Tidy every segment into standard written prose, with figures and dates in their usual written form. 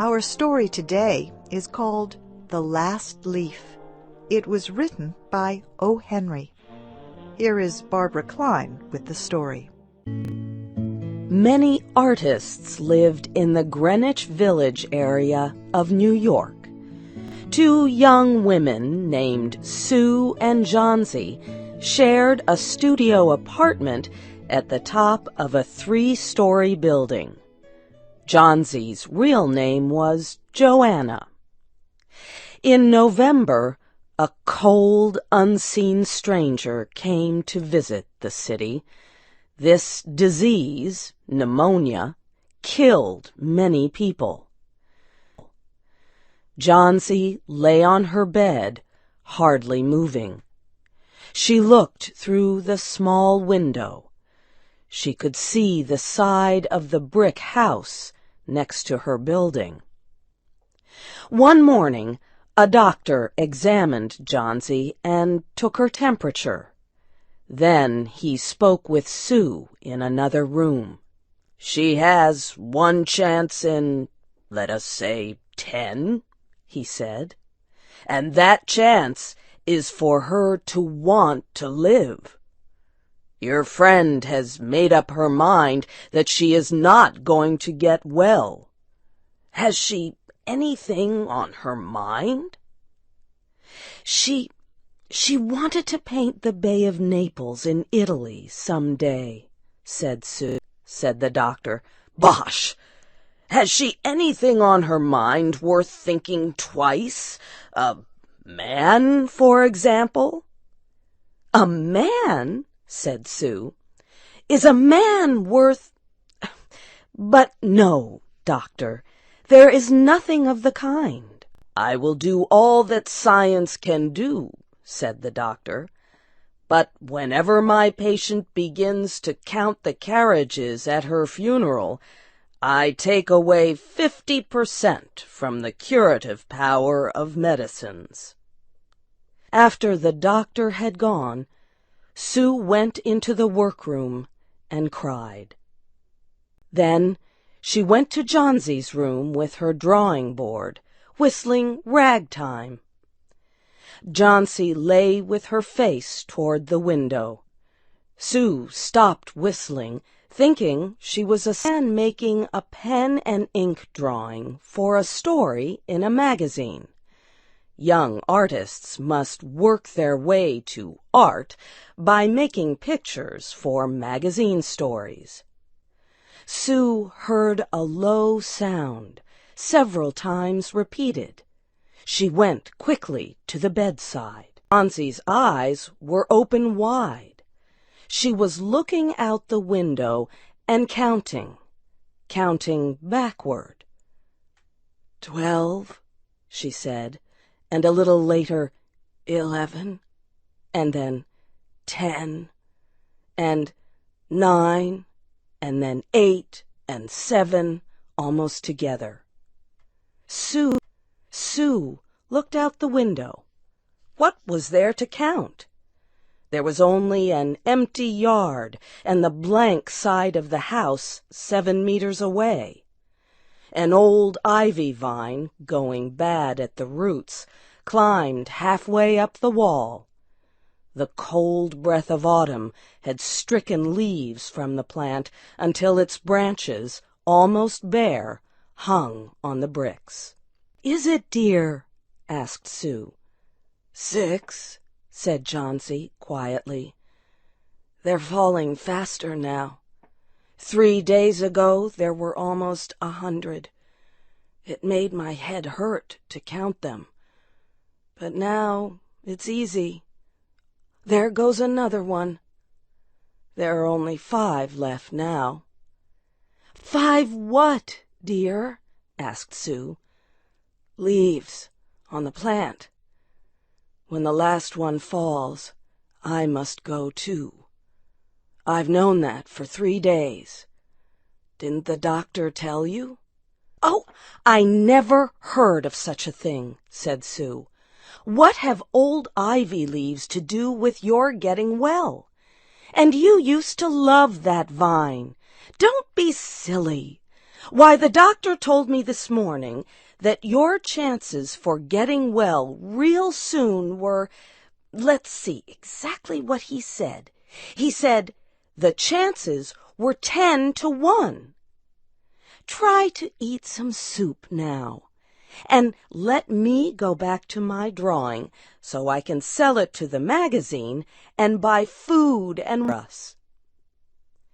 Our story today is called The Last Leaf. It was written by O. Henry. Here is Barbara Klein with the story. Many artists lived in the Greenwich Village area of New York. Two young women named Sue and Johnsy shared a studio apartment at the top of a 3-story building. Johnsy's real name was Joanna. In November, a cold, unseen stranger came to visit the city. This disease, pneumonia, killed many people. Johnsy lay on her bed, hardly moving. She looked through the small window. She could see the side of the brick house next to her building. One morning, a doctor examined Johnsy and took her temperature. Then he spoke with Sue in another room. "She has one chance in, let us say, 10, he said, "and that chance is for her to want to live. Your friend has made up her mind that she is not going to get well. Has she anything on her mind?" She wanted to paint the Bay of Naples in Italy some day, said Sue. Said the doctor. "Bosh! Has she anything on her mind worth thinking twice? A man, for example?" "A man?" said Sue. "Is a man worth—" "But no, doctor, there is nothing of the kind." "I will do all that science can do," said the doctor. "But whenever my patient begins to count the carriages at her funeral, I take away 50% from the curative power of medicines." After the doctor had gone, Sue went into the workroom and cried. Then she went to Johnsy's room with her drawing board, whistling ragtime. Johnsy lay with her face toward the window. Sue stopped whistling, thinking she was a man making a pen and ink drawing for a story in a magazine. Young artists must work their way to art by making pictures for magazine stories. Sue heard a low sound, several times repeated. She went quickly to the bedside. Johnsy's eyes were open wide. She was looking out the window and counting backward. 12, she said, and a little later, 11, and then 10, and 9, and then 8 and 7, almost together. Sue looked out the window. What was there to count? There was only an empty yard and the blank side of the house 7 meters away. An old ivy vine, going bad at the roots, climbed halfway up the wall. The cold breath of autumn had stricken leaves from the plant until its branches, almost bare, hung on the bricks. "Is it, dear?" asked Sue. 6, said Johnsy quietly. "They're falling faster now. 3 days ago there were almost 100. It made my head hurt to count them. But now it's easy. There goes another one. There are only 5 left now." "5 what, dear?" asked Sue. "Leaves on the plant. When the last one falls, I must go too. I've known that for 3 days. Didn't the doctor tell you?" "Oh, I never heard of such a thing," said Sue. "What have old ivy leaves to do with your getting well? And you used to love that vine. Don't be silly. Why, the doctor told me this morning that your chances for getting well real soon were, let's see exactly what he said. He said the chances were 10 to 1. Try to eat some soup now, and let me go back to my drawing so I can sell it to the magazine and buy food and us.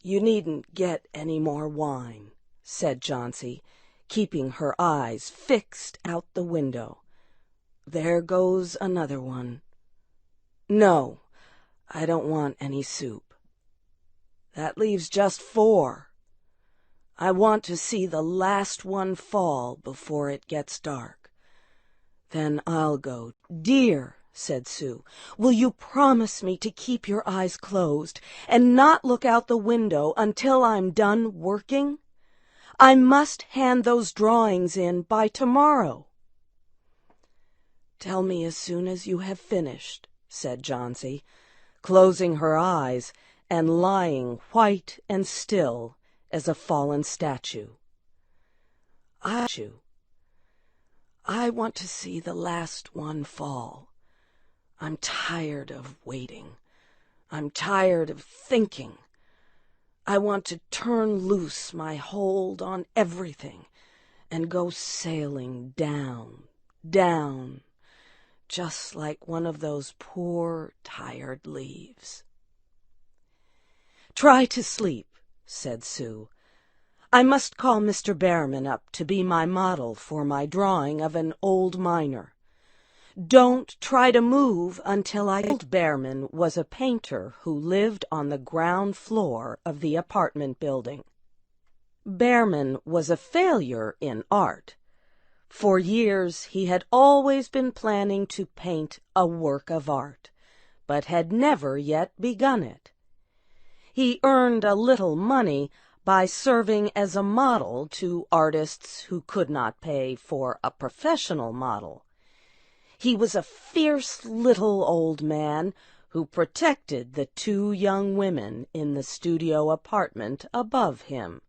You needn't get any more wine, said Johnsy, keeping her eyes fixed out the window. There goes another one. No, I don't want any soup. That leaves just 4. I want to see the last one fall before it gets dark. Then I'll go. Dear, said Sue, will you promise me to keep your eyes closed and not look out the window until I'm done working? I must hand those drawings in by tomorrow. Tell me as soon as you have finished, said Johnsy, closing her eyes and lying white and still as a fallen statue. I want to see the last one fall. I'm tired of waiting. I'm tired of thinking. I want to turn loose my hold on everything and go sailing down, down, just like one of those poor, tired leaves. Try to sleep, said Sue. I must call Mr. Behrman up to be my model for my drawing of an old miner. Don't try to move until Old Behrman was a painter who lived on the ground floor of the apartment building. Behrman was a failure in art. For years he had always been planning to paint a work of art, but had never yet begun it. He earned a little money by serving as a model to artists who could not pay for a professional model. He was a fierce little old man who protected the 2 young women in the studio apartment above him.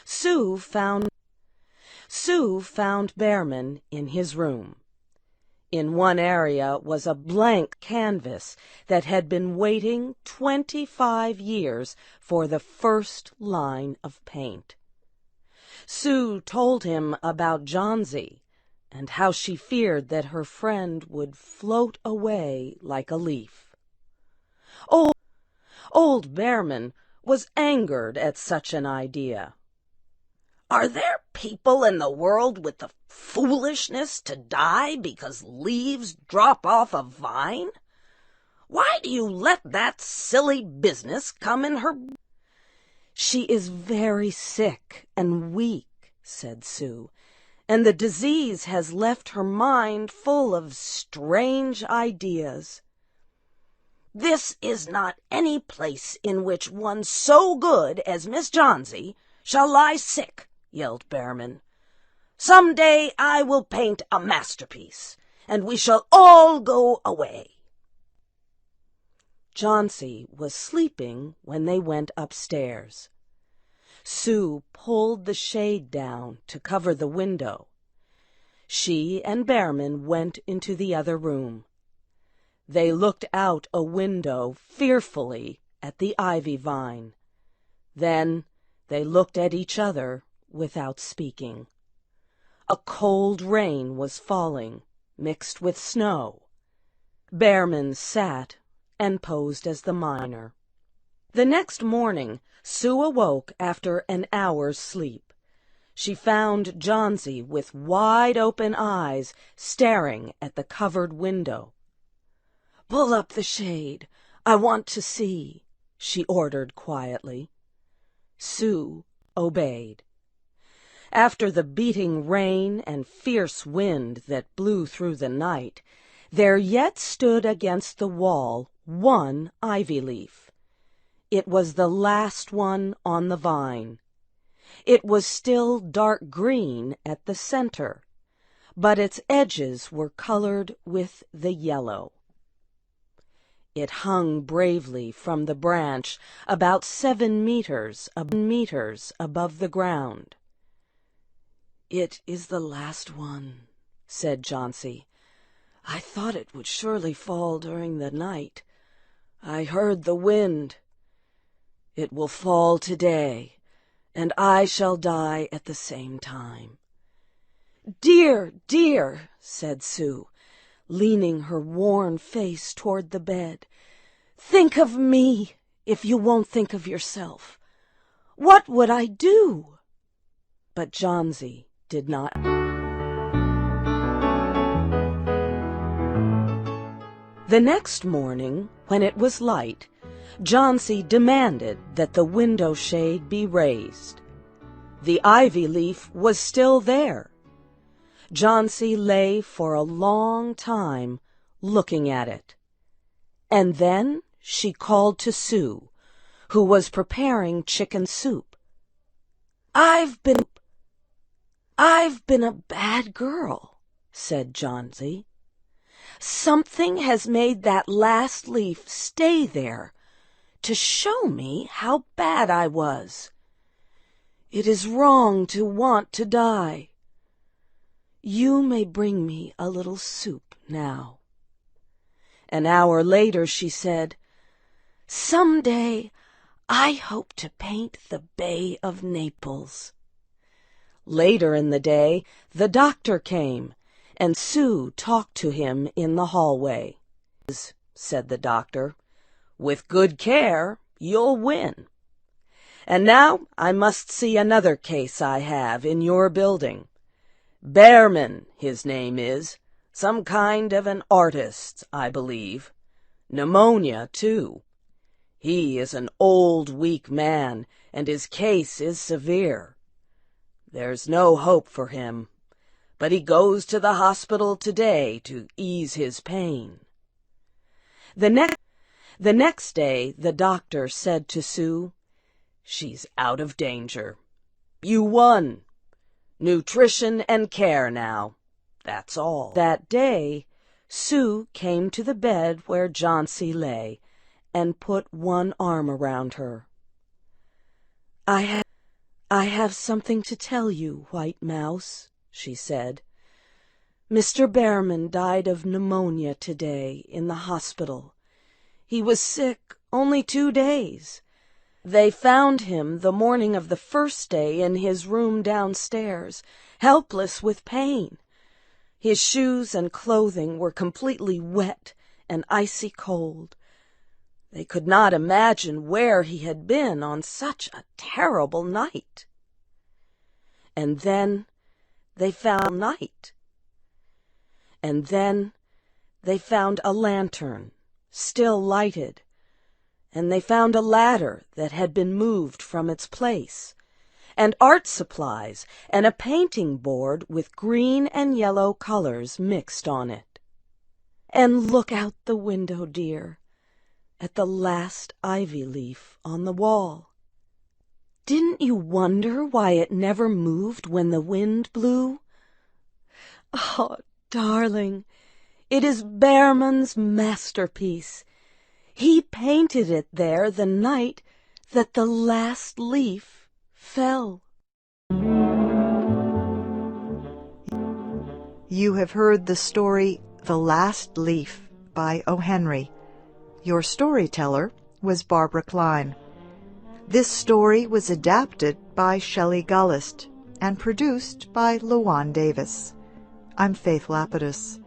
Sue found Behrman in his room. In one area was a blank canvas that had been waiting 25 years for the first line of paint. Sue told him about Johnsy and how she feared that her friend would float away like a leaf. Old Behrman was angered at such an idea. Are there people in the world with the foolishness to die because leaves drop off a vine? Why do you let that silly business come in her? She is very sick and weak, said Sue, and the disease has left her mind full of strange ideas. This is not any place in which one so good as Miss Johnsy shall lie sick, yelled Behrman. Some day I will paint a masterpiece, and we shall all go away. Johnsy was sleeping when they went upstairs. Sue pulled the shade down to cover the window. She and Behrman went into the other room. They looked out a window fearfully at the ivy vine. Then they looked at each other without speaking. A cold rain was falling, mixed with snow. Behrman sat and posed as the miner. The next morning, Sue awoke after an hour's sleep. She found Johnsy with wide-open eyes staring at the covered window. "Pull up the shade. I want to see," she ordered quietly. Sue obeyed. After the beating rain and fierce wind that blew through the night, there yet stood against the wall one ivy leaf. It was the last one on the vine. It was still dark green at the center, but its edges were colored with the yellow. It hung bravely from the branch about 7 meters above the ground. "It is the last one," said Johnsy. "I thought it would surely fall during the night. I heard the wind. It will fall today, and I shall die at the same time." "Dear, dear," said Sue, leaning her worn face toward the bed, "think of me if you won't think of yourself. What would I do?" But Johnsy did not. The next morning, when it was light, Johnsy demanded that the window shade be raised. The ivy leaf was still there. Johnsy lay for a long time looking at it. And then she called to Sue, who was preparing chicken soup. I've been a bad girl," said Johnsy. "Something has made that last leaf stay there to show me how bad I was. It is wrong to want to die. You may bring me a little soup now." An hour later she said, "Some day I hope to paint the Bay of Naples." Later in the day the doctor came, and Sue talked to him in the hallway. Said the doctor, "With good care you'll win. And now I must see another case I have in your building. Behrman, his name is, some kind of an artist, I believe. Pneumonia, too. He is an old, weak man, and his case is severe. There's no hope for him, but he goes to the hospital today to ease his pain." The next day the doctor said to Sue, "She's out of danger. You won. Nutrition and care now. That's all." That day Sue came to the bed where Johnsy lay and put one arm around her. I have something to tell you, White Mouse," she said. "Mr. Behrman died of pneumonia today in the hospital. He was sick only 2 days. They found him the morning of the first day in his room downstairs, helpless with pain. His shoes and clothing were completely wet and icy cold. They could not imagine where he had been on such a terrible night. And then they found a lantern, still lighted, and they found a ladder that had been moved from its place, and art supplies, and a painting board with green and yellow colors mixed on it. And look out the window, dear, at the last ivy leaf on the wall. Didn't you wonder why it never moved when the wind blew? Oh, darling, it is Behrman's masterpiece. He painted it there the night that the last leaf fell." You have heard the story The Last Leaf by O. Henry. Your storyteller was Barbara Klein. This story was adapted by Shelley Gullist and produced by Luan Davis. I'm Faith Lapidus.